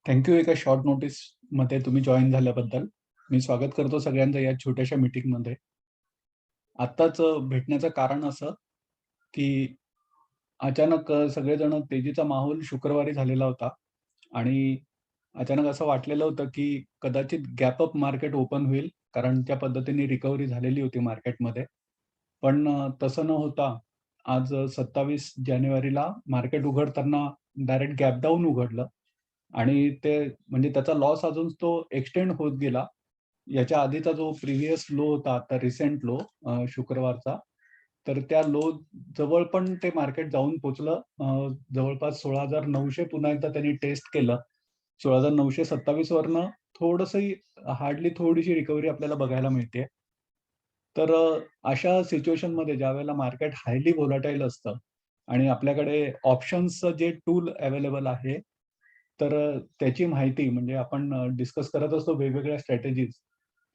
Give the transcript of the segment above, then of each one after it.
Thank you एका short notice मध्ये तुम्ही जॉइन झाल्याबद्दल. मी स्वागत करतो सगळ्यांचं या छोट्याशा मीटिंगमध्ये. आत्ताच भेटण्याचं कारण असं, की अचानक सगळेजण तेजीचा माहोल शुक्रवारी झालेला होता आणि अचानक असं वाटलेलं होतं, की कदाचित गॅप अप मार्केट ओपन होईल, कारण त्या पद्धतीने रिकव्हरी झालेली होती मार्केटमध्ये. पण तसं न होता आज 27 जानेवारीला मार्केट उघडताना डायरेक्ट गॅप डाउन उघडलं आणि ते म्हणजे त्याचा लॉस अजून तो एक्सटेंड होत गेला. याच्या आधीचा जो प्रिव्हियस लो होता, आता रिसेंट लो शुक्रवारचा, तर त्या लो जवळ पण ते मार्केट जाऊन पोहोचलं. जवळपास 16,900 पुन्हा एकदा त्यांनी टेस्ट केलं. 16,927 वरनं थोडंसं हार्डली थोडीशी रिकव्हरी आपल्याला बघायला मिळते. तर अशा सिच्युएशनमध्ये ज्यावेळेला मार्केट हायली व्होलॅटाईल असतं आणि आपल्याकडे ऑप्शन्सचं जे टूल अवेलेबल आहे, तर त्याची माहिती म्हणजे आपण डिस्कस करत असतो वेगवेगळ्या स्ट्रॅटेजीज.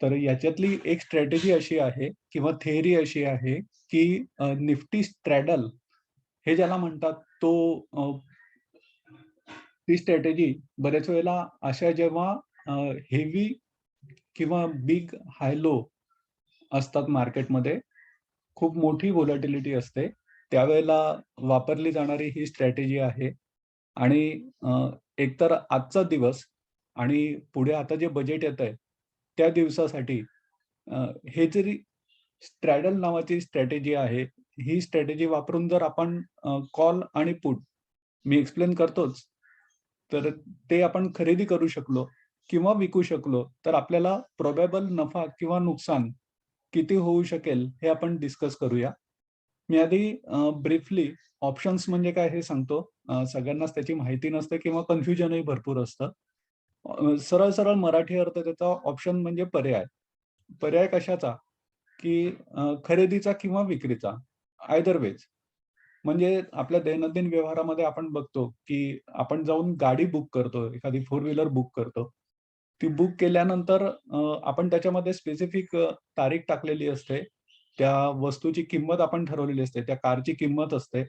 तर याच्यातली एक स्ट्रॅटेजी अशी आहे किंवा थिअरी अशी आहे, की निफ्टी स्ट्रॅडल हे ज्याला म्हणतात तो ती स्ट्रॅटेजी बऱ्याच वेळेला अशा जेव्हा हेवी किंवा बिग हाय लो असतात मार्केटमध्ये, खूप मोठी व्होलॅटिलिटी असते. त्यावेळेला वापरली जाणारी ही स्ट्रॅटेजी आहे आणि एकतर आजचा दिवस आणि पुढे आता जे बजेट येतंय, त्या दिवसासाठी हे जरी स्ट्रॅडल नावाची स्ट्रॅटेजी आहे. ही स्ट्रॅटेजी वापरून जर आपण कॉल आणि पुट मी एक्सप्लेन करतोच. तर ते आपण खरेदी करू शकलो किंवा विकू शकलो, तर आपल्याला प्रोबॅबल नफा किंवा नुकसान किती होऊ शकेल, हे आपण डिस्कस करूया. मी आधी ब्रीफली ऑप्शन्स म्हणजे काय हे सांगतो. सगळ्यांनाच त्याची माहिती नसते किंवा कन्फ्युजनही भरपूर असतं. सरळ-सरळ मराठी अर्थ त्याचा ऑप्शन म्हणजे पर्याय. पर्याय कशाचा? की खरेदीचा किंवा विक्रीचा. Either ways. म्हणजे आपल्या दैनंदिन व्यवहारामध्ये आपण बघतो, की आपण जाऊन गाडी बुक करतो, एखादी फोर व्हीलर बुक करतो. ती बुक केल्यानंतर आपण त्याच्यामध्ये स्पेसिफिक तारीख टाकलेली असते. त्या वस्तूची किंमत आपण ठरवलेली असते. त्या कारची किंमत असते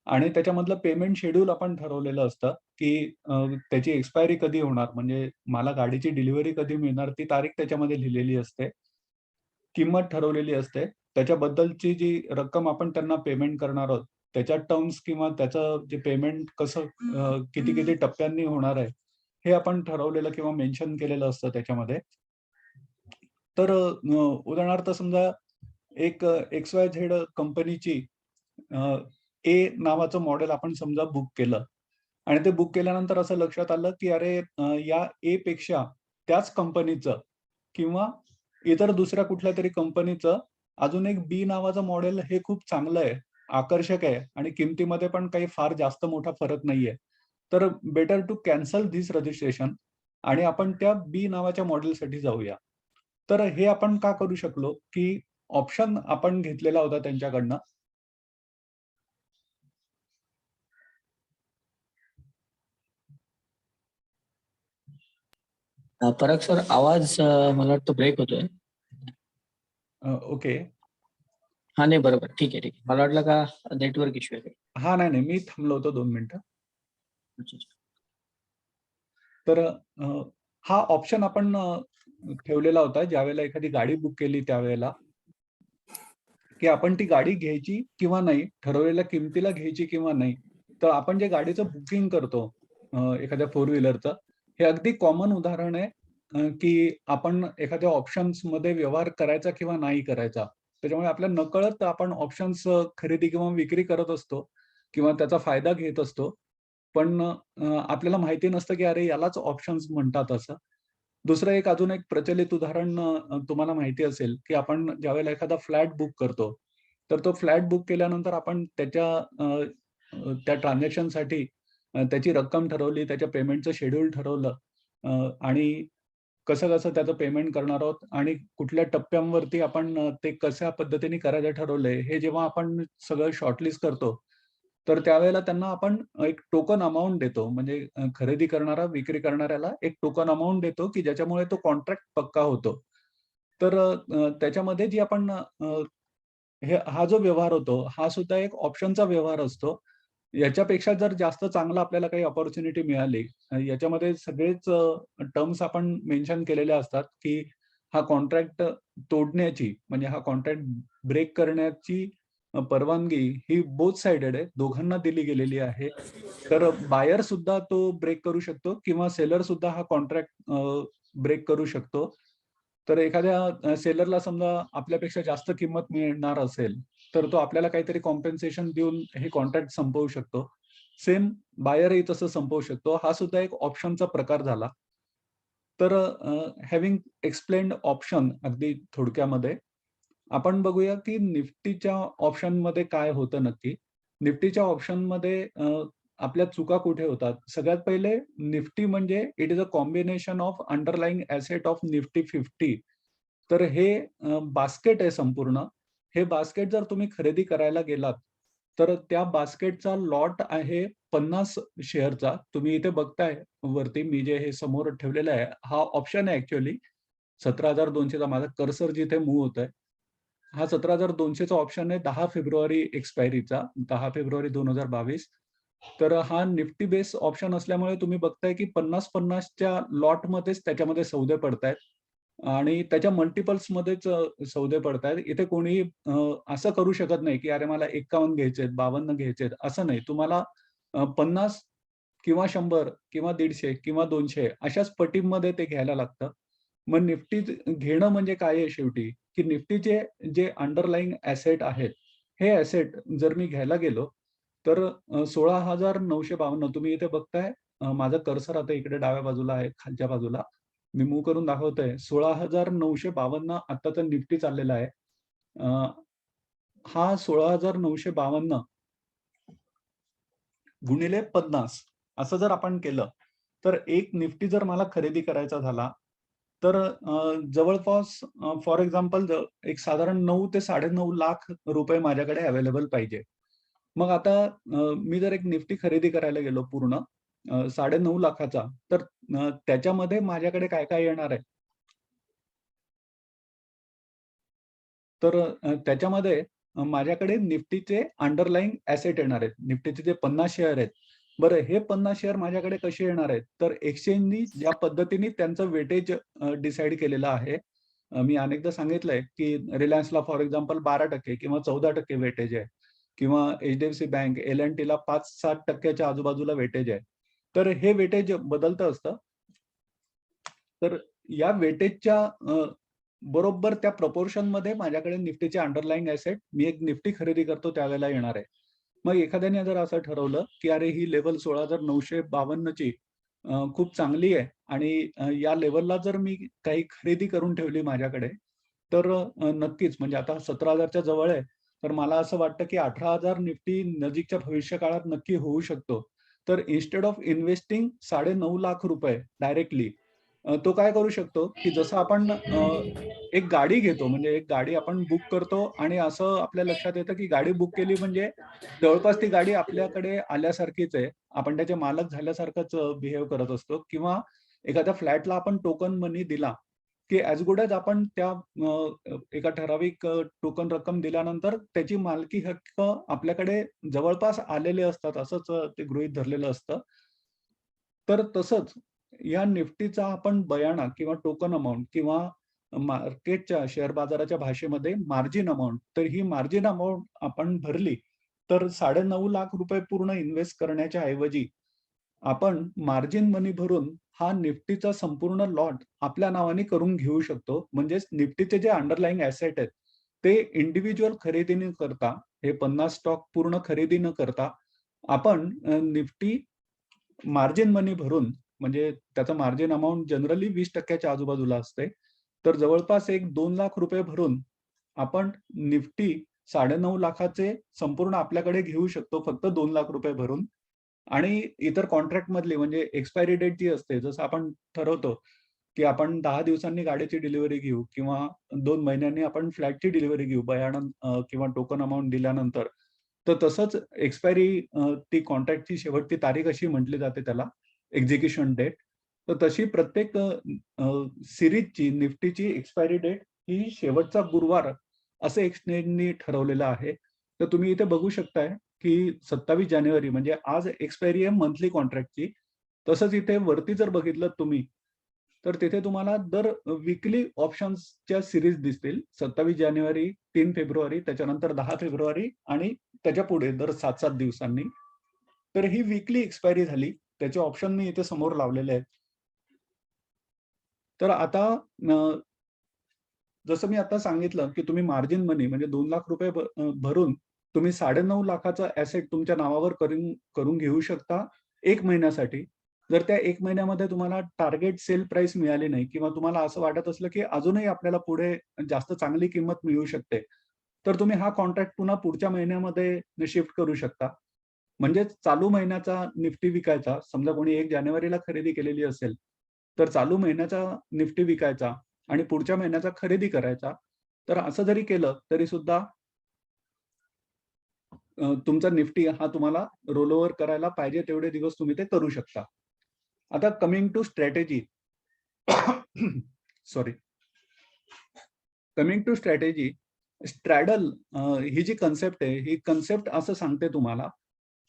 आणि त्याच्यामधलं पेमेंट शेड्यूल आपण ठरवलेलं असतं, की त्याची एक्सपायरी कधी होणार, म्हणजे मला गाडीची डिलिव्हरी कधी मिळणार, ती तारीख त्याच्यामध्ये लिहिलेली असते. किंमत ठरवलेली असते. त्याच्याबद्दलची जी रक्कम आपण त्यांना पेमेंट करणार आहोत, त्याच्या टर्म्स किंवा त्याचं जे पेमेंट कसं किती-किती टप्प्यांनी होणार आहे, हे आपण ठरवलेलं किंवा मेन्शन केलेलं असतं त्याच्यामध्ये. तर उदाहरणार्थ समजा एक XYZ कंपनीची ए नावाचं मॉडेल आपण समजा बुक केलं आणि ते बुक केल्यानंतर असं लक्षात आलं, की अरे या ए पेक्षा त्याच कंपनीचं किंवा इतर दुसऱ्या कुठल्यातरी कंपनीचं अजून एक बी नावाचं मॉडेल हे खूप चांगलं आहे, आकर्षक आहे आणि किमतीमध्ये पण काही फार जास्त मोठा फरक नाहीये. तर better to cancel this registration आणि आपण त्या बी नावाच्या मॉडेलसाठी जाऊया. तर हे आपण का करू शकलो, की ऑप्शन आपण घेतलेला होता त्यांच्याकडनं. पराग सर आवाज मला वाटतं ब्रेक होतोय. ओके. हा नाही बरोबर ठीक आहे. मला वाटलं का नेटवर्क इश्यू आहे. हां, नाही, नाही. मी थांबलो होतो 2 मिनिटं. अच्छा, अच्छा. तर हा ऑप्शन आपण ठेवलेला होता ज्यावेळेला एखादी गाडी बुक केली त्यावेळेला, की आपण ती गाडी घ्यायची किंवा नाही, ठरवलेल्या किमतीला घ्यायची किंवा नाही. तर आपण जे गाडीचं बुकिंग करतो एखाद्या फोर व्हीलरचं, हे अगदी कॉमन उदाहरण आहे की आपण एखाद्या ऑप्शन्समध्ये व्यवहार करायचा किंवा नाही करायचा. त्याच्यामुळे आपल्या नकळत आपण ऑप्शन्स खरेदी किंवा विक्री करत असतो किंवा त्याचा फायदा घेत असतो. पण आपल्याला माहिती नसतं की अरे यालाच ऑप्शन्स म्हणतात असं. दुसरं एक अजून एक प्रचलित उदाहरण तुम्हाला माहिती असेल, की आपण ज्यावेळेला एखादा फ्लॅट बुक करतो, तर तो फ्लॅट बुक केल्यानंतर आपण त्याच्या अ, अ, त्या ट्रान्झॅक्शनसाठी त्याची रक्कम ठरवली, त्याच्या पेमेंटचं शेड्यूल ठरवलं आणि कसं-कसं त्याचं पेमेंट करणार आहोत आणि कुठल्या टप्प्यांवरती आपण ते कशा पद्धतीने करायचं ठरवलंय, हे जेव्हा आपण सगळं शॉर्टलिस्ट करतो, तर त्यावेळेला त्यांना आपण एक टोकन अमाउंट देतो. म्हणजे खरेदी करणारा विक्री करणाऱ्याला एक टोकन अमाउंट देतो, की ज्याच्यामुळे तो कॉन्ट्रॅक्ट पक्का होतो. तर त्याच्यामध्ये जी आपण हा जो व्यवहार होतो, हा सुद्धा एक ऑप्शनचा व्यवहार असतो. याच्यापेक्षा जर जास्त चांगलं आपल्याला काही अपॉर्च्युनिटी मिळाली, याच्यामध्ये सगळेच टर्म्स आपण मेन्शन केलेले असतात, की हा कॉन्ट्रॅक्ट तोडण्याची म्हणजे हा कॉन्ट्रॅक्ट ब्रेक करण्याची परवानगी ही बोथ साइडेड आहे. दोघांना दिली गेलेली आहे. तर बायर सुद्धा तो ब्रेक करू शकतो किंवा सेलर सुद्धा हा कॉन्ट्रॅक्ट ब्रेक करू शकतो. तर एखाद्या सेलरला समजा आपल्यापेक्षा जास्त किंमत मिळणार असेल, तर तो आपल्याला काहीतरी कॉम्पेन्सेशन देऊन हे कॉन्ट्रॅक्ट संपवू शकतो. सेम बायरही तसं संपवू शकतो. हा सुद्धा एक ऑप्शनचा प्रकार झाला. तर हॅव्हिंग एक्सप्लेन्ड ऑप्शन अगदी थोडक्यामध्ये, आपण बघूया की निफ्टीच्या ऑप्शनमध्ये काय होतं नक्की. निफ्टीच्या ऑप्शनमध्ये आपल्या चुका कुठे होतात? सगळ्यात पहिले निफ्टी म्हणजे it is a combination of underlying asset of Nifty 50. तर हे बास्केट आहे संपूर्ण. हे बास्केट जर तुम्ही खरेदी करायला गेलात, तर त्या बास्केटचा लॉट आहे 50 शेअरचा. तुम्ही इथे बघताय वरती मी जे हे समोर ठेवलेलं आहे, हा ऑप्शन आहे ॲक्चुअली 17,200 चा माझा कर्सर जिथे मूव्ह होतोय. हा 17,200 चा ऑप्शन आहे 10 फेब्रुवारी एक्सपायरीचा, 10 फेब्रुवारी 2022. तर हा निफ्टी बेस ऑप्शन असल्यामुळे तुम्ही बघताय की 50-50 च्या लॉटमध्येच त्याच्यामध्ये सौदे पडतायत आणि त्याच्या मल्टिपल्समध्येच सौदे पडतायत. इथे कोणी असं करू शकत नाही, की "अरे मला 51 घ्यायचेत, 52 घ्यायचेत." असं नाही. तुम्हाला 50 किंवा 100 किंवा 150 किंवा 200 अशाच पटीमध्ये ते घ्यायला लागतं. मग निफ्टी घेणं म्हणजे काय आहे शेवटी, की निफ्टीचे जे अंडरलाइंग ॲसेट आहेत, हे ॲसेट जर मी घ्यायला गेलो, तर 16,952 तुम्ही इथे बघताय माझा कर्सर आता इकडे डाव्या बाजूला आहे, खालच्या बाजूला. मी मूव्ह करून दाखवतोय. 16,952 आत्ताचा निफ्टी चाललेला आहे. अ, हा 16,952 गुणिले 50 असं जर आपण केलं, तर एक निफ्टी जर मला खरेदी करायचा झाला, तर जवळपास फॉर एक्झाम्पल एक साधारण 9 ते 9.5 लाख रुपये माझ्याकडे अवेलेबल पाहिजे. मग आता मी जर एक निफ्टी खरेदी करायला गेलो पूर्ण 9.5 लाखाचा, तर त्याच्यामध्ये माझ्याकडे काय-काय येणार आहे? तर त्याच्यामध्ये माझ्याकडे निफ्टीचे अंडरलाइंग ॲसेट येणार आहेत. निफ्टीचे जे 50 शेअर आहेत. बरं हे 50 शेअर माझ्याकडे कसे येणार आहेत? तर एक्सचेंजनी ज्या पद्धतीने त्यांचं वेटेज डिसाईड केलेलं आहे. मी अनेकदा सांगितलंय, की रिलायन्सला फॉर एक्झाम्पल 12% किंवा 14% वेटेज आहे किंवा एच-डी-एफ-सी बँक, एल-अँड-टीला 5-7% च्या आजूबाजूला वेटेज आहे. तर हे वेटेज बदलतं असतं. तर या वेटेजच्या बरोबर त्या प्रपोर्शनमध्ये माझ्याकडे निफ्टीचे अंडरलाइंग ॲसेट मी एक निफ्टी खरेदी करतो त्यावेळेला येणार आहे. मग एखाद्याने जर असं ठरवलं, की अरे ही लेव्हल 16,952 ची खूप चांगली आहे आणि या लेव्हलला जर मी काही खरेदी करून ठेवली माझ्याकडे, तर नक्कीच म्हणजे आता 17,000 च्या जवळ आहे. तर मला असं वाटतं, की 18,000 निफ्टी नजीकच्या भविष्यकाळात नक्की होऊ शकतो. तर instead of investing ₹9.5 lakh directly तो काय करू शकतो, की जसं आपण एक गाडी घेतो, म्हणजे एक गाडी आपण बुक करतो आणि असं आपल्या लक्षात येतं, की गाडी बुक केली म्हणजे जवळपास ती गाडी आपल्याकडे आल्यासारखीच आहे. आपण त्याचे मालक झाल्यासारखंच बिहेव करत असतो किंवा एखाद्या फ्लॅटला आपण टोकन मनी दिला, की ॲज गुड ॲज आपण त्या एका ठराविक टोकन रक्कम दिल्यानंतर त्याची मालकी हक्क आपल्याकडे जवळपास आलेले असतात, असंच ते गृहीत धरलेलं असतं. तर तसंच या निफ्टीचा आपण बयाणा किंवा टोकन अमाउंट किंवा मार्केटच्या शेअर बाजाराच्या भाषेमध्ये मार्जिन अमाउंट, तर ही मार्जिन अमाउंट आपण भरली, तर 9.5 लाख रुपये पूर्ण इन्व्हेस्ट करण्याच्या ऐवजी आपण मार्जिन मनी भरून हा निफ्टीचा संपूर्ण लॉट आपल्या नावाने करून घेऊ शकतो. म्हणजेच निफ्टीचे जे अंडरलाइंग ॲसेट आहेत, ते इंडिव्हिज्युअल खरेदी न करता, हे 50 स्टॉक पूर्ण खरेदी न करता, आपण निफ्टी मार्जिन मनी भरून म्हणजे त्याचं मार्जिन अमाउंट जनरली 20% च्या आजूबाजूला असते. तर जवळपास एक 2 लाख रुपये भरून आपण निफ्टी 9.5 लाखाचे संपूर्ण आपल्याकडे घेऊ शकतो फक्त 2 लाख रुपये भरून. आणि इतर कॉन्ट्रॅक्टमधली म्हणजे एक्सपायरी डेट जी असते, जसं आपण ठरवतो, की आपण 10 दिवसांनी गाडीची डिलिव्हरी घेऊ किंवा 2 महिन्यांनी आपण फ्लॅटची डिलिव्हरी घेऊ किंवा टोकन अमाउंट दिल्यानंतर. तर तसंच एक्सपायरी ती कॉन्ट्रॅक्टची शेवटची तारीख अशी म्हटली जाते त्याला, एक्झिक्युशन डेट. तर तशी प्रत्येक सीरीजची निफ्टीची एक्सपायरी डेट ही शेवटचा गुरुवार असं एक्सचेंजनी ठरवलेलं आहे. तर तुम्ही इथे बघू शकताय, की 27 जानेवारी म्हणजे आज एक्सपायरी आहे मंथली कॉन्ट्रॅक्टची. तसंच इथे वरती जर बघितलं तुम्ही, तर तिथे तुम्हाला दर वीकली ऑप्शन्सच्या सीरीज दिसतील. 27 जानेवारी, 3 फेब्रुवारी, त्याच्यानंतर 10 फेब्रुवारी आणि त्याच्यापुढे दर 7-7 दिवसांनी. तर ही वीकली एक्सपायरी झाली. त्याचे ऑप्शन मी इथे समोर लावलेले आहेत. तर आता जसं मी आता सांगितलं, की तुम्ही मार्जिन मनी म्हणजे ₹2,00,000 भरून तुम्ही 9.5 लाखाचा ॲसेट तुमच्या नावावर करून घेऊ शकता 1 महिन्यासाठी. जर त्या 1 महिन्यामध्ये तुम्हाला टार्गेट सेल प्राइस मिळाली नाही किंवा तुम्हाला असं वाटत असलं, की अजूनही आपल्याला पुढे जास्त चांगली किंमत मिळू शकते, तर तुम्ही हा कॉन्ट्रॅक्ट पुन्हा पुढच्या महिन्यामध्ये शिफ्ट करू शकता. म्हणजेच चालू महिन्याचा निफ्टी विकायचा. समजा कोणी 1 जानेवारीला खरेदी केलेली असेल, तर चालू महिन्याचा निफ्टी विकायचा आणि पुढच्या महिन्याचा खरेदी करायचा. तर असं जरी केलं तरी सुद्धा तुमचा निफ्टी हा तुम्हाला रोल ओव्हर करायला पाहिजे तेवढे दिवस तुम्ही ते करू शकता. आता coming to strategy. Sorry. Coming to strategy, straddle ही जी कन्सेप्ट आहे, ही कन्सेप्ट असं सांगते तुम्हाला,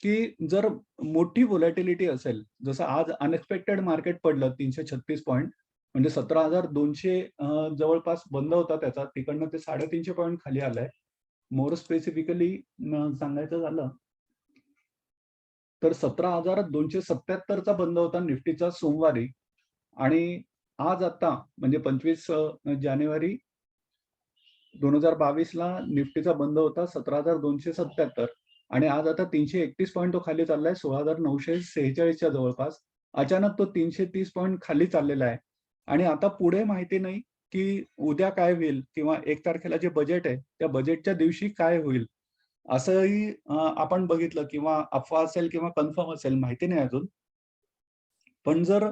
की जर मोठी व्होलॅटिलिटी असेल, जसं आज अनएक्सपेक्टेड मार्केट पडलं 336 पॉइंट म्हणजे 17,200 जवळपास बंद होता त्याचा. तिकडनं ते 350 पॉइंट खाली आलंय. मोर स्पेसिफिकली सांगायचं झालं, तर 17,277 चा बंद होता निफ्टीचा सोमवारी आणि आज आता म्हणजे 25 जानेवारी 2022 ला निफ्टीचा बंद होता 17,277 आणि आज आता 331 पॉइंट तो खाली चाललाय 16,946 च्या जवळपास. अचानक तो 330 पॉइंट खाली चाललेला आहे आणि आता पुढे माहिती नाही की उद्या काय होईल किंवा 1 तारखेला जे बजेट आहे, त्या बजेटच्या दिवशी काय होईल? असंही आपण बघितलं किंवा अफवा असेल किंवा कन्फर्म असेल माहिती नाही अजून. पण जर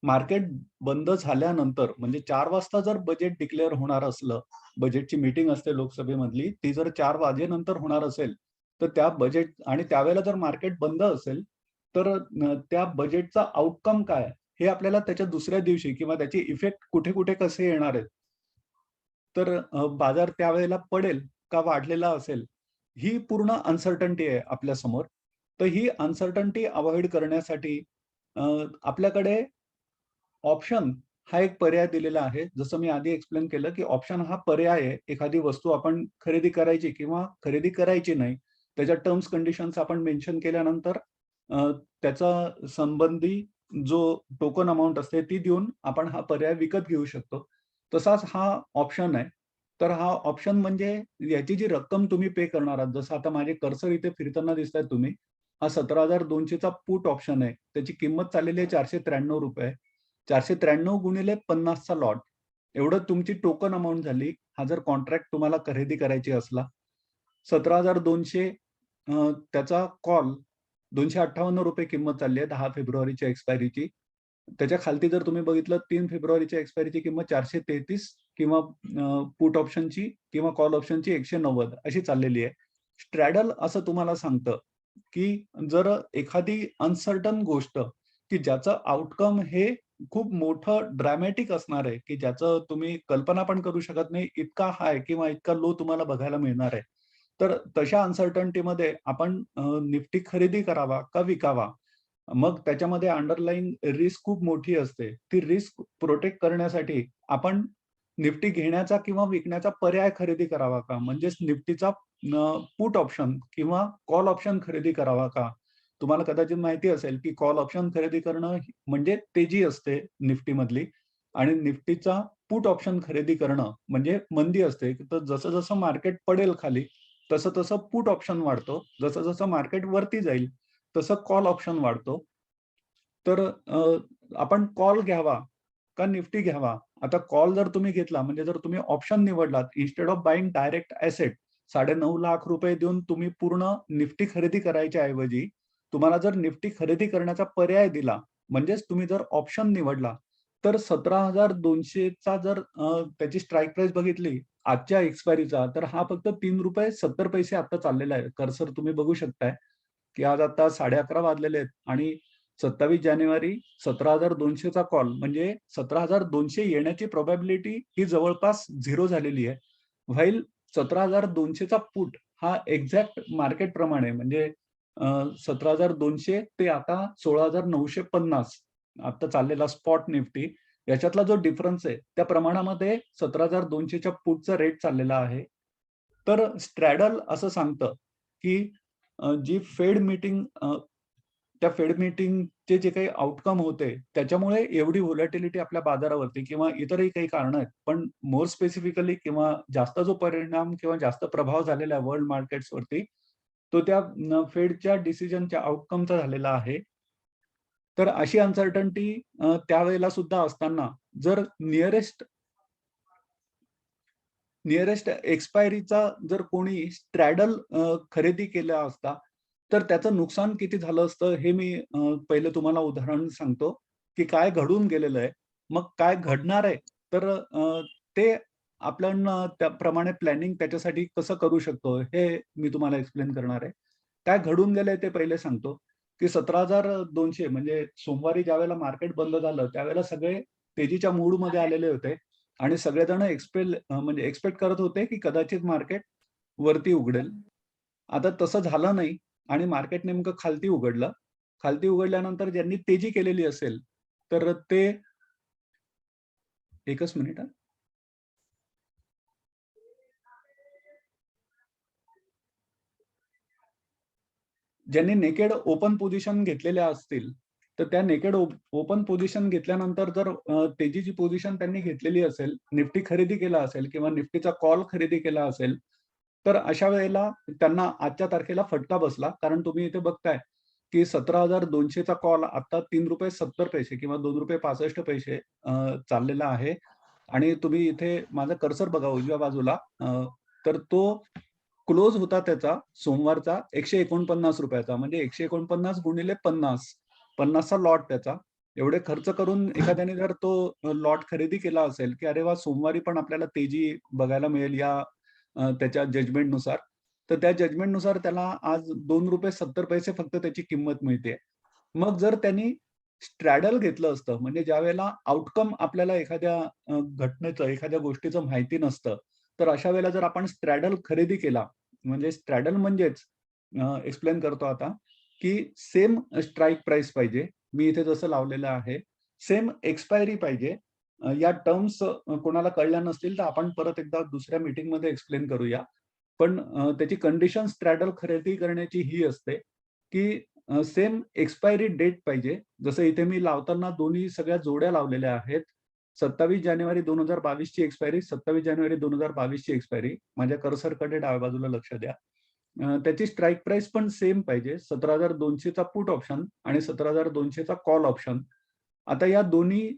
मार्केट बंद झाल्यानंतर म्हणजे 4 वाजता जर बजेट डिक्लेअर होणार असलं, बजेटची मीटिंग असते लोकसभेमधली, ती जर 4 वाजेनंतर होणार असेल, तर त्या बजेट आणि त्यावेळेला जर मार्केट बंद असेल, तर त्या बजेटचा आउटकम काय? हे आपल्याला त्याच्या दुसऱ्या दिवशी किंवा त्याची इफेक्ट कुठे-कुठे कसे येणार आहेत? तर बाजार त्यावेळेला पडेल का वाढलेला असेल? ही पूर्ण अनसर्टन्टी आहे आपल्यासमोर. तर ही अनसर्टन्टी अव्हॉइड करण्यासाठी अ, आपल्याकडे ऑप्शन हा एक पर्याय दिलेला आहे. जसं मी आधी एक्सप्लेन केलं, की ऑप्शन हा पर्याय आहे. एखादी वस्तू आपण खरेदी करायची किंवा खरेदी करायची नाही. त्याच्या टर्म्स कंडिशन्स आपण मेन्शन केल्यानंतर त्याचा संबंधी जो टोकन अमाउंट असते ती देऊन आपण हा पर्याय विकत घेऊ शकतो. तसाच हा ऑप्शन आहे. तर हा ऑप्शन म्हणजे याची जी रक्कम तुम्ही पे करणार आहात, जसं आता माझे कर्सर इथे फिरताना दिसतायत तुम्ही. हा 17,200 चा पुट ऑप्शन आहे. त्याची किंमत चाललेली आहे ₹493. 493 गुणिले 50 चा लॉट. एवढं तुमची टोकन अमाउंट झाली. हा जर कॉन्ट्रॅक्ट तुम्हाला खरेदी करायची असला. 17,200 त्याचा कॉल ₹258 किंमत चालली आहे 10 फेब्रुवारीच्या एक्सपायरीची. त्याच्या खालती जर तुम्ही बघितलं 3 फेब्रुवारीच्या एक्सपायरीची किंमत 433 किंवा पुट ऑप्शनची किंवा कॉल ऑप्शनची 190 अशी चाललेली आहे. स्ट्रॅडल असं तुम्हाला सांगतं, की जर एखादी अनसर्टन गोष्ट, की ज्याचं आउटकम हे खूप मोठं ड्रॅमॅटिक असणार आहे, की ज्याचं तुम्ही कल्पना पण करू शकत नाही, इतका हाय किंवा इतका लो तुम्हाला बघायला मिळणार आहे. तर तशा अनसर्टनिटीमध्ये आपण निफ्टी खरेदी करावा का विकावा? मग त्याच्यामध्ये अंडरलाईन रिस्क खूप मोठी असते. ती रिस्क प्रोटेक्ट करण्यासाठी आपण निफ्टी घेण्याचा किंवा विकण्याचा पर्याय खरेदी करावा का? म्हणजेच निफ्टीचा पुट ऑप्शन किंवा कॉल ऑप्शन खरेदी करावा का? तुम्हाला कदाचित माहिती असेल, की कॉल ऑप्शन खरेदी करणं म्हणजे तेजी असते निफ्टीमधली आणि निफ्टीचा पुट ऑप्शन खरेदी करणं म्हणजे मंदी असते. तर जसं-जसं मार्केट पडेल खाली, तसं-तसं पुट ऑप्शन वाढतो. जसं-जसं मार्केट वरती जाईल, तसं कॉल ऑप्शन वाढतो. तर आपण कॉल घ्यावा का निफ्टी घ्यावा? आता कॉल जर तुम्ही घेतला म्हणजे जर तुम्ही ऑप्शन निवडलात instead of buying direct asset ₹9.5 lakh देऊन तुम्ही पूर्ण निफ्टी खरेदी करायच्या ऐवजी, तुम्हाला जर निफ्टी खरेदी करण्याचा पर्याय दिला, म्हणजेच तुम्ही जर ऑप्शन निवडला, तर 17,200 चा जर त्याची स्ट्राइक प्राइस बघितली आजच्या एक्सपायरीचा, तर हा फक्त ₹3.70 आता चाललेला आहे. कर्सर तुम्ही बघू शकताय, की आज आता 11:30 वाजलेले आहेत आणि 27 जानेवारी 17,200 चा कॉल म्हणजे 17,200 येण्याची प्रोबॅबिलिटी ही जवळपास 0 झालेली आहे. व्हाईल 17,200 चा पुट हा एक्झॅक्ट मार्केट प्रमाणे म्हणजे 17,200 ते आता 16,950 आता चाललेला स्पॉट निफ्टी याच्यातला जो डिफरन्स आहे त्या प्रमाणामध्ये 17,200च्या पुटचा रेट चाललेला आहे. तर स्ट्रॅडल असं सांगतं की जी फेड मीटिंग त्या फेड मीटिंगचे जे काही आउटकम होते त्याच्यामुळे एवढी व्होलॅटिलिटी आपल्या बाजारावरती किंवा इतरही काही कारण आहेत. पण मोर स्पेसिफिकली किंवा जास्त जो परिणाम किंवा जास्त प्रभाव झालेला आहे वर्ल्ड मार्केट्सवरती, तो त्या फेडच्या डिसिजनच्या आउटकमचा झालेला आहे. तर अशी अनसर्टन्टी त्यावेळेला सुद्धा असताना जर नियरेस्ट एक्सपायरीचा जर कोणी स्ट्रॅडल खरेदी केला असता, तर त्याचं नुकसान किती झालं असतं हे मी पहिलं तुम्हाला उदाहरण सांगतो, की काय घडून गेलेलं आहे. मग काय घडणार आहे, तर ते आपण त्याप्रमाणे प्लॅनिंग त्याच्यासाठी कसं करू शकतो, हे मी तुम्हाला एक्सप्लेन करणार आहे. काय घडून गेलंय ते पहिले सांगतो, की 17,200 म्हणजे सोमवारी ज्यावेळेला मार्केट बंद झालं, त्यावेळेला सगळे तेजीच्या मूडमध्ये आलेले होते आणि सगळेजण म्हणजे एक्सपेक्ट करत होते, की कदाचित मार्केट वरती उघडेल. आता तसं झालं नाही आणि मार्केट नेमकं खालती उघडलं. खालती उघडल्यानंतर ज्यांनी तेजी केलेली असेल, तर ते एकच मिनिट हां. ज्यांनी नेकेड ओपन पोझिशन घेतलेल्या असतील, तर त्या नेकेड ओपन पोझिशन घेतल्यानंतर जर तेजीची पोझिशन त्यांनी घेतलेली असेल, निफ्टी खरेदी केला असेल किंवा निफ्टीचा कॉल खरेदी केला असेल, तर अशा वेळेला त्यांना आजच्या तारखेला फटका बसला. कारण तुम्ही इथे बघताय, की 17,200 चा कॉल आता ₹3.70 किंवा ₹2.65 चाललेला आहे आणि तुम्ही इथे माझा कर्सर बघा उजव्या बाजूला तर तो क्लोज होता त्याचा सोमवारचा ₹149 म्हणजे 149 गुणिले 50, 50 चा लॉट त्याचा. एवढे खर्च करून एखाद्याने जर तो लॉट खरेदी केला असेल, की अरे वाह! सोमवारी पण आपल्याला तेजी बघायला मिळेल या त्याच्या जजमेंटनुसार. तर त्या जजमेंटनुसार त्याला आज ₹2.70 फक्त त्याची किंमत मिळतेय. मग जर त्यांनी स्ट्रॅडल घेतलं असतं, म्हणजे ज्यावेळेला आउटकम आपल्याला एखाद्या घटनेचं, एखाद्या गोष्टीचं माहिती नसतं, तर अशा वेळेला जर आपण स्ट्रॅडल खरेदी केला, म्हणजे स्ट्रॅडल म्हणजेच एक्सप्लेन करतो आता, की सेम स्ट्राइक प्राइस पाहिजे. मी इथे जसं लावलेलं आहे. सेम एक्सपायरी पाहिजे. या टर्म्स कोणाला कळल्या नसतील, तर आपण परत एकदा दुसऱ्या मीटिंगमध्ये एक्सप्लेन करूया. पण त्याची कंडिशन स्ट्रॅडल खरेदी करण्याची ही असते, की सेम एक्सपायरी डेट पाहिजे. जसं इथे मी लावताना दोन्ही सगळ्या जोड्या लावलेल्या आहेत. 27 जानेवारी 2022 ची एक्सपायरी, 27 जानेवारी 2022 ची एक्सपायरी. माझ्या कर्सरकडे डाव्या बाजूला लक्ष द्या. त्याची स्ट्राइक प्राइस पण सेम पाहिजे. 17,200 चा पुट ऑप्शन आणि 17,200 चा कॉल ऑप्शन. आता या दोन्ही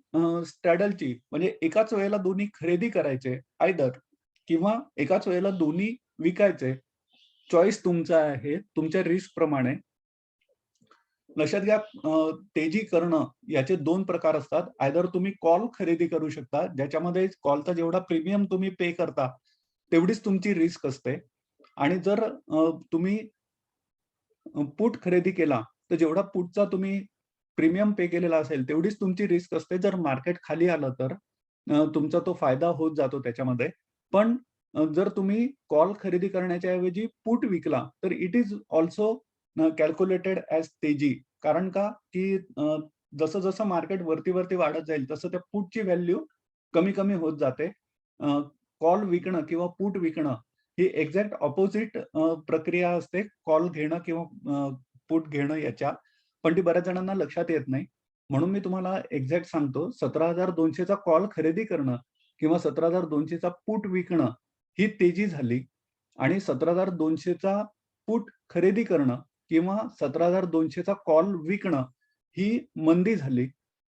स्ट्रॅडलची म्हणजे एकाच वेळेला दोन्ही खरेदी करायचे आयदर किंवा एकाच वेळेला दोन्ही विकायचे. चॉईस तुमचा आहे, तुमच्या रिस्क प्रमाणे. लक्षात घ्या तेजी करणं याचे 2 प्रकार असतात. आयदर तुम्ही कॉल खरेदी करू शकता, ज्याच्यामध्ये कॉलचा जेवढा प्रीमियम तुम्ही पे करता, तेवढीच तुमची रिस्क असते. आणि जर तुम्ही पुट खरेदी केला, तर जेवढा पुटचा तुम्ही प्रीमियम पे केलेला असेल, तेवढीच तुमची रिस्क असते. जर मार्केट खाली आलं तर तुमचा तो फायदा होत जातो त्याच्यामध्ये. पण जर तुम्ही कॉल खरेदी करण्याच्या ऐवजी पुट विकला, तर it is also calculated as तेजी. कारण का, की जसं-जसं मार्केट वरती-वरती वाढत जाईल, तसं त्या पुटची व्हॅल्यू कमी-कमी होत जाते. कॉल विकणं किंवा पुट विकणं ही एक्झॅक्ट अपोझिट प्रक्रिया असते कॉल घेणं किंवा पुट घेणं याच्या. पण ती बऱ्याच जणांना लक्षात येत नाही. म्हणून मी तुम्हाला एक्झॅक्ट सांगतो 17,200 चा कॉल खरेदी करणं किंवा 17,200 चा पुट विकणं ही तेजी झाली आणि 17,200 चा पुट खरेदी करणं किंवा 17,200 चा कॉल विकणं ही मंदी झाली.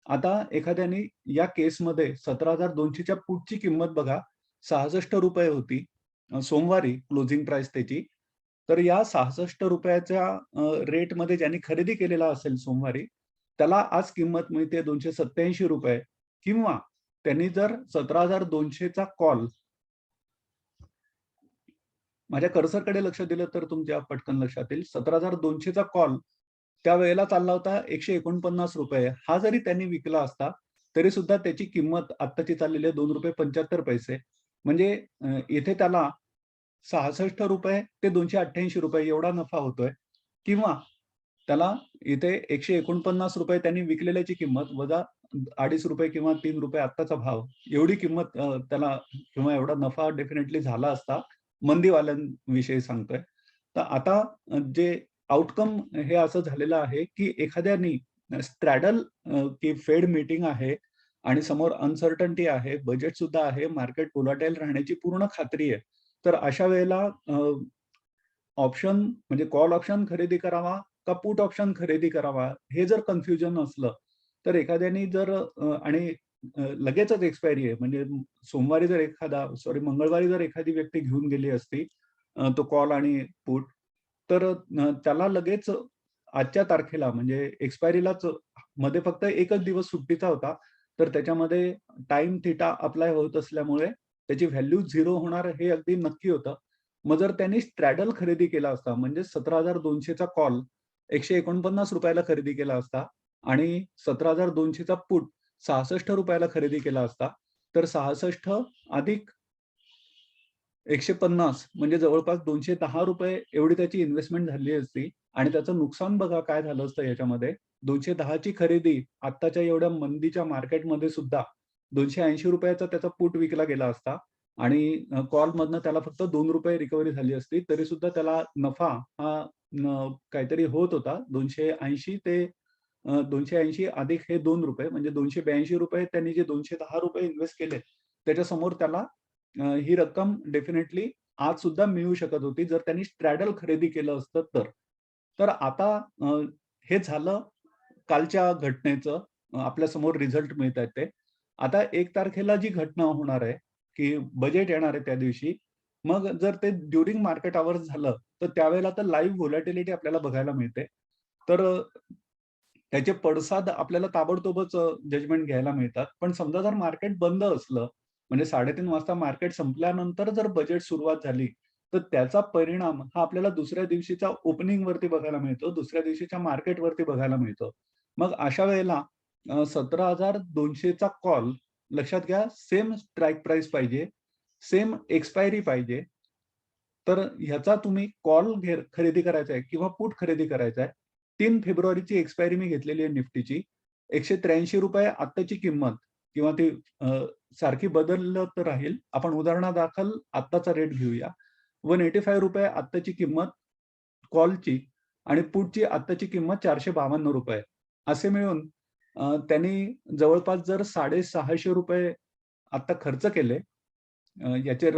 आता एखाद्याने या केसमध्ये 17,200 च्या पुटची किंमत बघा ₹66 होती. सोमवारी क्लोजिंग प्राइस त्याची. तर या ₹66 च्या रेटमध्ये ज्यांनी खरेदी केलेला असेल सोमवारी, त्याला आज किंमत मिळते ₹287 किंवा त्यांनी जर 17,200 चा कॉल माझ्या कर्सरकडे लक्ष दिलं तर तुमच्या पटकन लक्षात येईल. 17,200 चा कॉल त्यावेळेला चालला होता ₹149. हा जरी त्यांनी विकला असता, तरी सुद्धा त्याची किंमत आत्ताची चाललेली आहे ₹2.75. म्हणजे इथे त्याला ₹66 ते ₹288 एवढा नफा होतोय किंवा त्याला इथे ₹149 त्यांनी विकलेल्याची किंमत वजा ₹2.5 किंवा ₹3 आत्ताचा भाव एवढी किंमत त्याला किंवा एवढा नफा डेफिनेटली झाला असता. मंदीवाल्यांविषयी सांगतोय. तर आता जे आउटकम हे असं झालेलं आहे, की एखाद्यानी स्ट्रॅडल की फेड मीटिंग आहे आणि समोर अनसर्टन्टी आहे, बजेट सुद्धा आहे, मार्केट व्होलॅटाईल राहण्याची पूर्ण खात्री आहे. तर अशा वेळेला ऑप्शन म्हणजे कॉल ऑप्शन खरेदी करावा का पुट ऑप्शन खरेदी करावा, हे जर कन्फ्युजन असलं, तर एखाद्याने जर आणि लगेचच एक्सपायरी आहे म्हणजे सोमवारी जर मंगळवारी जर एखादी व्यक्ती घेऊन गेली असती तो कॉल आणि पुट, तर त्याला लगेच आजच्या तारखेला म्हणजे एक्सपायरीलाच मध्ये फक्त एकच दिवस सुट्टीचा होता. तर त्याच्यामध्ये टाईम थिटा अप्लाय होत असल्यामुळे त्याची व्हॅल्यू 0 होणार हे अगदी नक्की होतं. मग जर त्यांनी स्ट्रॅडल खरेदी केला असता म्हणजे 17,200 चा कॉल ₹149 ला खरेदी केला असता आणि 17,200 चा पुट ₹66 ला खरेदी केला असता, तर 66 अधिक 150 म्हणजे जवळपास ₹210 एवढी त्याची इन्व्हेस्टमेंट झाली असती आणि त्याचं नुकसान बघा काय झालं असतं याच्यामध्ये. 210 ची खरेदी आत्ताच्या एवढ्या मंदीच्या मार्केटमध्ये सुद्धा ₹280 चा त्याचा पुट विकला गेला असता आणि कॉलमधनं त्याला फक्त ₹2 रिकव्हरी झाली असती. तरी सुद्धा त्याला नफा हा काहीतरी होत होता 280 ते 280 अधिक हे ₹2 म्हणजे ₹282 त्यांनी जे ₹210 इन्व्हेस्ट केले, त्याच्यासमोर त्याला ही रक्कम डेफिनेटली आज सुद्धा मिळू शकत होती, जर त्यांनी स्ट्रॅडल खरेदी केलं असतं तर. तर आता हे झालं कालच्या घटनेचं आपल्यासमोर रिझल्ट मिळतायत ते. आता 1 तारखेला जी घटना होणार आहे, की बजेट येणार आहे त्या दिवशी. मग जर ते ड्युरिंग मार्केट अवर्स झालं, तर त्यावेळेला तर लाईव्ह व्होलॅटिलिटी आपल्याला बघायला मिळते. तर त्याचे पडसाद आपल्याला ताबडतोबच जजमेंट घ्यायला मिळतात. पण समजा जर मार्केट बंद असलं, म्हणजे 3:30 वाजता मार्केट संपल्यानंतर जर बजेट सुरुवात झाली, तर त्याचा परिणाम हा आपल्याला दुसऱ्या दिवशीच्या ओपनिंगवरती बघायला मिळतो. दुसऱ्या दिवशीच्या मार्केटवरती बघायला मिळतो. मग अशा वेळेला 17,200 चा कॉल लक्षात घ्या सेम स्ट्राइक प्राइस पाहिजे, सेम एक्सपायरी पाहिजे. तर ह्याचा तुम्ही कॉल खरेदी करायचा आहे किंवा पुट खरेदी करायचा आहे. 3 फेब्रुवारीची एक्सपायरी मी घेतलेली आहे निफ्टीची. ₹183 आत्ताची किंमत किंवा ती सारखी बदलत राहील. आपण उदाहरणादाखल आत्ताचा रेट घेऊया. ₹185 आत्ताची किंमत कॉलची आणि पुटची आत्ताची किंमत ₹452 असे मिळून त्यांनी जवळपास जर ₹650 आत्ता खर्च केले. याचे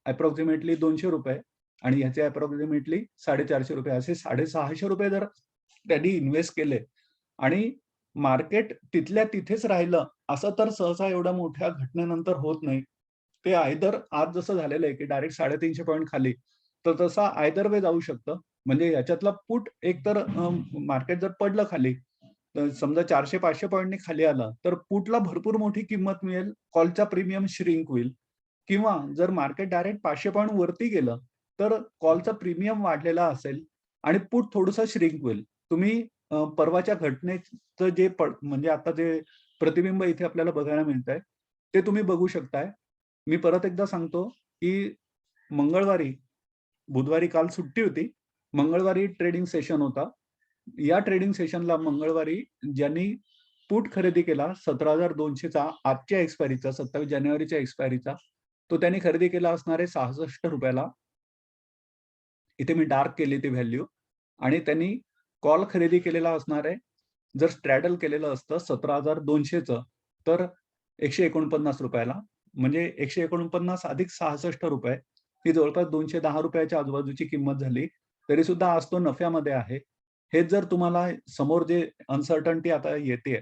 अप्रॉक्सिमेटली ₹200 आणि ह्याचे अप्रॉक्सिमेटली ₹450 असे ₹650 जर त्यांनी इन्व्हेस्ट केले आणि मार्केट तिथल्या तिथेच राहिलं, असं तर सहसा एवढ्या मोठ्या घटनेनंतर होत नाही. ते आयदर आज जसं झालेलं आहे, की डायरेक्ट 350 पॉइंट खाली, तर तसा आयदर वे जाऊ शकतं. म्हणजे याच्यातला पुट एकतर मार्केट जर पडलं खाली, तर समजा 400-500 पॉइंटनी खाली आलं, तर पुटला भरपूर मोठी किंमत मिळेल, कॉलचा प्रीमियम श्रिंक होईल किंवा जर मार्केट डायरेक्ट 500 पॉइंट वरती गेलं, तर कॉलचा प्रीमियम वाढलेला असेल आणि पुट थोडंसं श्रिंक होईल. तुम्ही परवाच्या घटनेचं जे म्हणजे आता जे प्रतिबिंब इथे आपल्याला बघायला मिळतंय, ते तुम्ही बघू शकताय. मी परत एकदा सांगतो, की मंगळवारी, बुधवारी काल सुट्टी होती. मंगळवारी ट्रेडिंग सेशन होता. या ट्रेडिंग सेशनला मंगळवारी ज्यांनी पुट खरेदी केला 17,200 चा आजच्या एक्सपायरीचा 27 जानेवारीच्या एक्सपायरीचा, तो त्यांनी खरेदी केला असणार आहे ₹66 ला. इथे मी डार्क केली ती व्हॅल्यू आणि त्यांनी कॉल खरेदी केलेला असणार आहे. जर स्ट्रॅडल केलेलं असतं 17,200 चं तर ₹149 ला म्हणजे 149 अधिक ₹66 ही जवळपास ₹210 च्या आजूबाजूची किंमत झाली. तरी सुद्धा आज तो नफ्यामध्ये आहे. हेच जर तुम्हाला समोर जे अनसर्टन्टी आता येतेय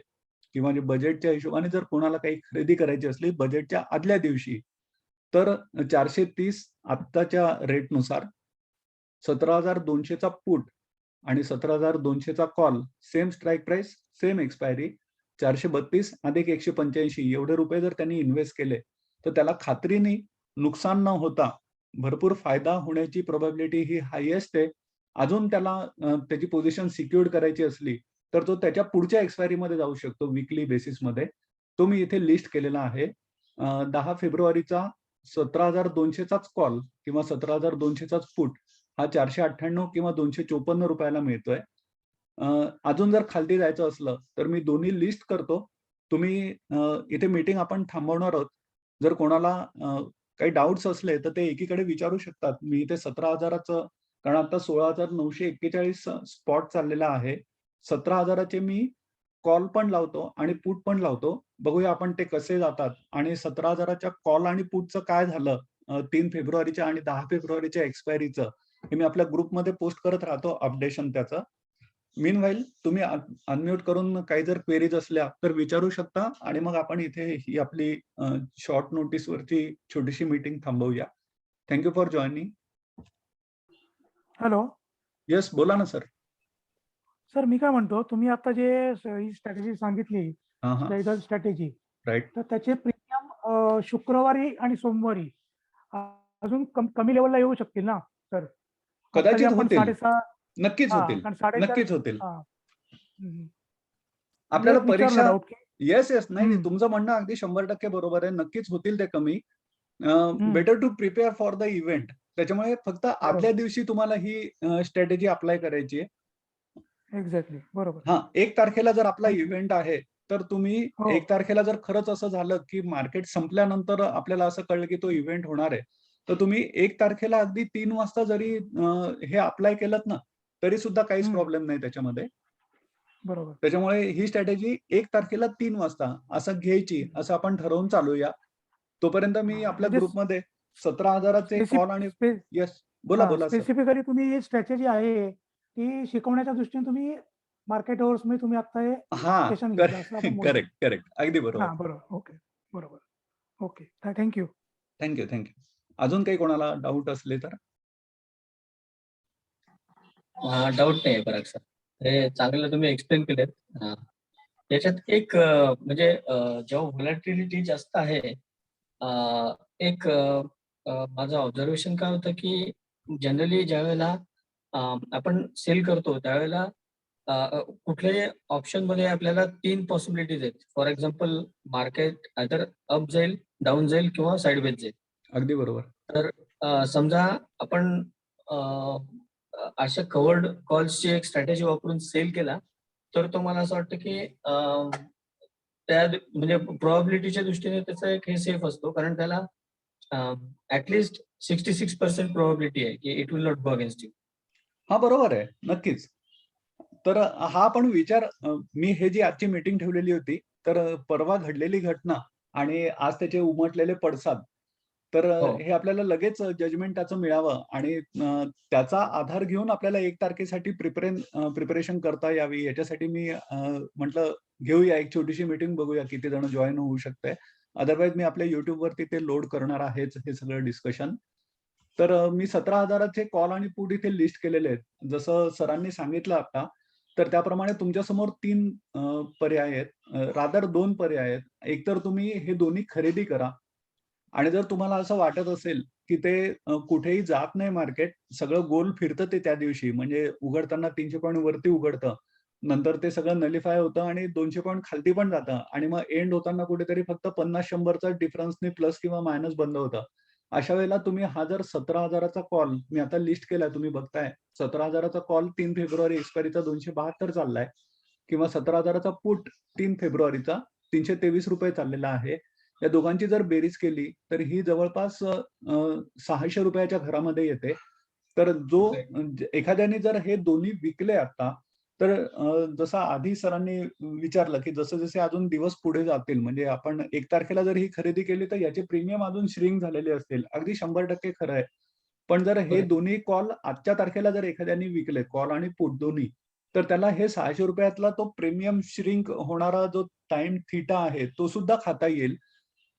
किंवा जे बजेटच्या हिशोबाने जर कोणाला काही खरेदी करायची असली बजेटच्या आदल्या दिवशी, तर 430 आत्ताच्या रेटनुसार 17,200 चा पुट आणि 17,200 चा call, same strike price, same expiry 432 अधिक 185 एवढे रुपये जर त्यांनी इन्व्हेस्ट केले, तर त्याला खात्रीने नुकसान न होता भरपूर फायदा होण्याची प्रोबॅबिलिटी ही हायेस्ट आहे. अजून त्याला त्याची पोझिशन सिक्युअर्ड करायची असली, तर तो त्याच्या पुढच्या एक्सपायरीमध्ये जाऊ शकतो वीकली बेसिसमध्ये. तो मी इथे लिस्ट केलेला आहे. 10 फेब्रुवारीचा 17,200चाच कॉल किंवा 17,200चाच पुट हा 498 किंवा 254 रुपयाला मिळतोय. अजून जर खालती जायचं असलं तर मी दोन्ही लिस्ट करतो. तुम्ही इथे मीटिंग आपण थांबवणार आहोत. जर कोणाला काही डाउट्स असले तर ते एकीकडे विचारू शकतात. मी इथे 17,000चं कारण आता 16,941 स्पॉट चाललेला आहे. 17,000चे मी कॉल पण लावतो आणि पुट पण लावतो. बघूया आपण ते कसे जातात आणि 17,000च्या कॉल आणि पुटचं काय झालं 3 फेब्रुवारीच्या आणि 10 फेब्रुवारीच्या एक्सपायरीचं हे मी आपल्या ग्रुपमध्ये पोस्ट करत राहतो अपडेशन त्याचं. मीनवाईल तुम्ही अनम्यूट करून काही जर क्वेरीज असल्या तर विचारू शकता आणि मग आपण इथे ही आपली शॉर्ट नोटीसवरची छोटीशी मीटिंग थांबवूया. Thank you for joining. Hello. Yes, बोला ना सर. सर मी काय म्हणतो, तुम्ही आता जे ही स्ट्रॅटेजी सांगितली, हां, हां. Slider strategy, right. तर त्याचे प्रीमियम शुक्रवारी आणि सोमवारी अजून कमी लेवलला येऊ शकतील ना सर? आता जे कदाचित आपण होतील. 6.5 नक्कीच होतील. कारण 4.5 नक्कीच होतील. मी आपल्याला एक विचारलं परीक्षा डाऊट की येस, येस. नाही, हं. तुमचं म्हणणं अगदी 100% बरोबर आहे. नक्कीच होतील ते कमी. हं. Better to prepare for the event. त्याच्यामुळे फक्त आदल्या बरोबर. दिवशी तुम्हाला ही स्ट्रॅटेजी अप्लाय करायची आहे. एक्झॅक्टली. बरोबर. हां, 1 तारखेला जर आपला आणि इव्हेंट आहे, तर तुम्ही हो. 1 तारखेला जर खरंच असं झालं, की मार्केट संपल्यानंतर आपल्याला असं कळलं, की तो इव्हेंट होणार आहे. तर तुम्ही 1 तारखेला अगदी 3 वाजता जरी हे अप्लाय केलत ना, तरी सुद्धा काहीच हं. प्रॉब्लेम नाही त्याच्यामध्ये. बरोबर. त्याच्यामुळे ही स्ट्रॅटेजी 1 तारखेला 3 वाजता असं घ्यायची, असं आपण ठरवून चालूया. तोपर्यंत मी आपल्या म्हणजे ग्रुपमध्ये 17,000चे कॉल आणि येस, बोला, बोला सर. स्पेसिफिकली तुम्ही ही स्ट्रॅटेजी आहे, ती शिकवण्याच्या दृष्टीने तुम्ही मार्केट अवर्समध्ये तुम्ही आता हे हां, सेशन घेतलं असं आपण बोलू करेक्ट, शकतो. करेक्ट. अगदी बरोबर. हां, बरोबर. ओके. बरोबर. Okay. Thank you. Thank you, thank you. अजून काही कोणाला डाऊट असले तर? डाऊट नाही पराग सर. हे चांगलं तुम्ही एक्सप्लेन केलेत. त्याच्यात एक म्हणजे जेव्हा व्हॉलॅटिलिटी जास्त आहे, एक माझं ऑब्झर्वेशन काय होतं की जनरली ज्यावेळेला आपण सेल करतो त्यावेळेला कुठल्याही ऑप्शनमध्ये आपल्याला 3 पॉसिबिलिटीज आहेत. For example market either up जाईल, डाऊन जाईल किंवा साइडवेज जाईल. अगदी बरोबर. तर समजा आपण अशा कव्हर्ड कॉल्सची एक स्ट्रॅटेजी वापरून सेल केला, तर तो मला असं वाटतं की त्या म्हणजे प्रोबॅबिलिटीच्या दृष्टीने त्याचा एक हे सेफ असतो, कारण त्याला ऍटलिस्ट 66% प्रोबॅबिलिटी आहे की it will not go against you. हां, बरोबर आहे. नक्कीच. तर हा पण विचार मी हे जी आजची मीटिंग ठेवलेली होती, तर परवा घडलेली घटना आणि आज त्याचे उमटलेले पडसाद, तर हो. हे आपल्याला लगेच जजमेंट त्याचं मिळावं आणि त्याचा आधार घेऊन आपल्याला 1 तारखेसाठी प्रिपरेशन करता यावी याच्यासाठी मी म्हटलं घेऊया एक छोटीशी मीटिंग, बघूया किती जण जॉइन होऊ शकते. अदरवाईज मी आपल्या YouTubeवरती ते लोड करणार आहेच हे सगळं डिस्कशन. तर मी 17,000चे कॉल आणि पुट इथे लिस्ट केलेले आहेत. जसं सरांनी सांगितलं आता, तर त्याप्रमाणे तुमच्यासमोर 3 पर्याय आहेत. रादर 2 पर्याय आहेत. एक तर तुम्ही हे दोन्ही खरेदी करा आणि जर तुम्हाला असं वाटत असेल, की ते कुठेही जात नाही मार्केट, सगळं गोल फिरतं ते त्या दिवशी, म्हणजे उघडताना 300 पॉइंट वरती उघडतं. नंतर ते सगळं नलिफाय होतं आणि 200 पॉइंट खालती पण जातं आणि मग एंड होताना कुठेतरी फक्त 50-100चा डिफरन्सने प्लस किंवा मायनस बंद होतं. अशा वेळेला तुम्ही हा जर 17,000चा कॉल मी आता लिस्ट केलाय, तुम्ही बघताय 17,000चा कॉल 3 फेब्रुवारी एक्सपायरीचा 272 चाललाय किंवा 17,000चा पुट 3 फेब्रुवारीचा ₹323 चाललेला आहे. या दोघांची जर बेरीज केली तर ही जवळपास ₹600च्या घरामध्ये येते. तर जो एखाद्याने जर हे दोन्ही विकले आता, तर जसं आधी सरांनी विचारलं, की जसे-जसे अजून दिवस पुढे जातील, म्हणजे आपण 1 तारखेला जर ही खरेदी केली, तर याचे प्रीमियम अजून श्रिंक झालेले असतील. अगदी 100% खरं आहे. पण जर हे दोन्ही कॉल आजच्या तारखेला जर एखाद्याने विकले, कॉल आणि पुट दोन्ही, तर त्याला हे ₹600 तो प्रीमियम श्रिंक होणारा जो टाईम थिटा आहे, तो सुद्धा खाता येईल.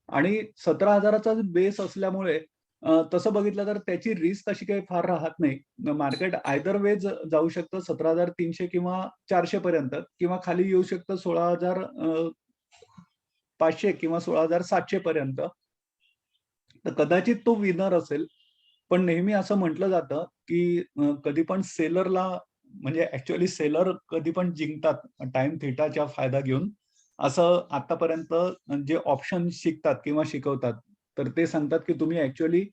आणि 17,000चा बेस असल्यामुळे तसं बघितलं तर त्याची रिस्क अशी काही फार राहत नाही. मार्केट आयदर वेज जाऊ शकतं 17,300 किंवा 400 पर्यंत किंवा खाली येऊ शकतं 16,500 किंवा 16,700 पर्यंत. तर कदाचित तो विनर असेल. पण नेहमी असं म्हटलं जातं, की कधी पण सेलरला म्हणजे ॲक्चुअली सेलर कधी पण जिंकतात टाईम थिटाचा फायदा घेऊन. असं आतापर्यंत जे ऑप्शन शिकतात किंवा शिकवतात. तर ते सांगतात की तुम्ही ऍक्च्युअली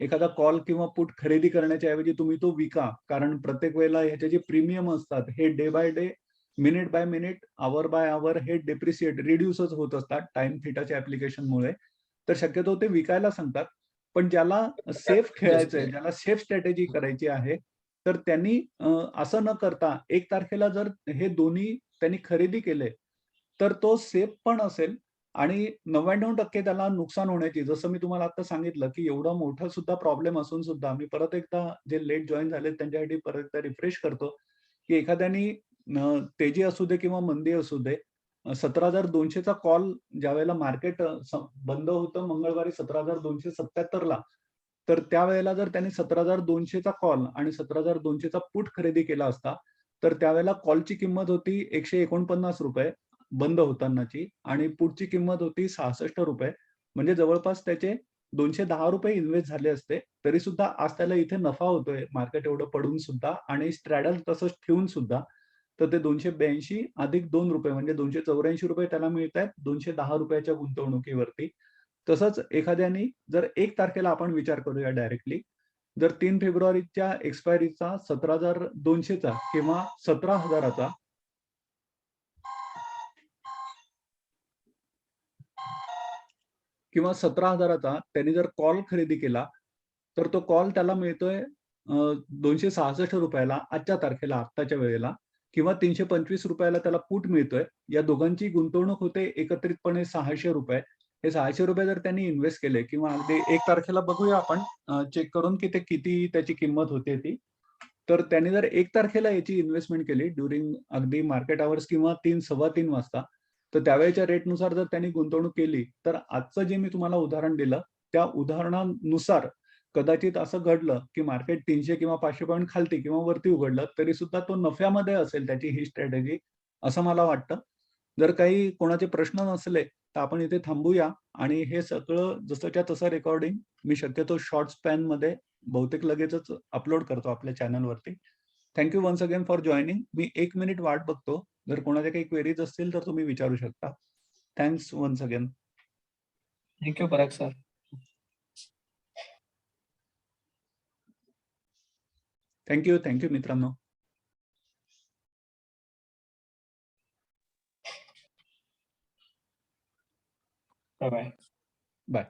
एखादा कॉल किंवा पुट खरेदी करण्याच्या ऐवजी तुम्ही तो विका, कारण प्रत्येक वेळेला ह्याचे जे प्रीमियम असतात हे day by day, minute by minute, hour by hour हे डेप्रिशिएट रिड्यूसच होत असतात टाइम थिटाच्या ऍप्लिकेशनमुळे. तर शक्यतो ते विकायला सांगतात. पण ज्याला सेफ खेळायचंय, ज्याला सेफ स्ट्रॅटेजी करायची आहे, तर त्यांनी असं न करता 1 तारखेला जर हे दोन्ही त्यांनी खरेदी केले, तर तो सेफ पण असेल आणि 99% त्याला नुकसान होण्याची, जसं मी तुम्हाला आता सांगितलं, की एवढा मोठा सुद्धा प्रॉब्लेम असून सुद्धा मी परत एकदा जे लेट जॉइन झाले त्यांच्यासाठी परत एकदा रिफ्रेश करतो, की एखाद्याने तेजी असू दे किंवा मंदी असू दे, 17,200 चा कॉल ज्यावेळेला मार्केट बंद होतं मंगळवारी 17,277 ला, तर त्यावेळेला जर त्यांनी 17,200 चा कॉल आणि 17,200 चा पुट खरेदी केला असता, तर त्यावेळेला कॉलची किंमत होती ₹149 बंद होतानाची आणि पुटची किंमत होती ₹66. म्हणजे जवळपास त्याचे ₹210 इन्व्हेस्ट झाले असते. तरी सुद्धा आज त्याला इथे नफा होतोय मार्केट एवढं पडून सुद्धा आणि स्ट्रॅडल तसंच ठेवून सुद्धा. तर ते ₹282 अधिक ₹2 म्हणजे ₹284 त्याला मिळतायत ₹210 च्या गुंतवणुकीवरती. तसंच एखाद्याने जर 1 तारखेला आपण विचार करूया डायरेक्टली, जर 3 फेब्रुवारीच्या एक्सपायरीचा 17,200 चा किंवा 17,000 चा किंवा 17,000 चा त्यांनी जर कॉल खरेदी केला, तर तो कॉल त्याला मिळतोय ₹266 ला आजच्या तारखेला, आत्ताच्या वेळेला किंवा ₹325 ला त्याला पुट मिळतोय. या दोघांची गुंतवणूक होते एकत्रितपणे ₹600. हे ₹600 जर त्यांनी इन्व्हेस्ट केले किंवा अगदी 1 तारखेला बघूया आपण चेक करून की ते किती त्याची किंमत होते ती. तर त्यांनी जर 1 तारखेला याची इन्व्हेस्टमेंट केली ड्युरिंग अगदी मार्केट अवर्स किंवा 3, 3:15 वाजता, तर त्यावेळेच्या रेटनुसार जर त्यांनी गुंतवणूक केली, तर आजचं जे मी तुम्हाला उदाहरण दिलं, त्या उदाहरणानुसार कदाचित असं घडलं, की मार्केट 300 किंवा 500 पॉइंट खालती किंवा वरती उघडलं, तरी सुद्धा तो नफ्यामध्ये असेल त्याची ही स्ट्रॅटेजी, असं मला वाटतं. जर काही कोणाचे प्रश्न नसले, तर आपण इथे थांबूया आणि हे सगळं जसंच्या तसं रेकॉर्डिंग मी शक्यतो शॉर्ट स्पॅनमध्ये बहुतेक लगेचच अपलोड करतो आपल्या चॅनलवरती. Thank you once again for joining. मी 1 मिनिट वाट बघतो. जर कोणाच्या काही क्वेरीज असतील तर तुम्ही विचारू शकता. Thanks once again. Thank you Parag sir. Thank you मित्रांनो. Bye bye. बाय.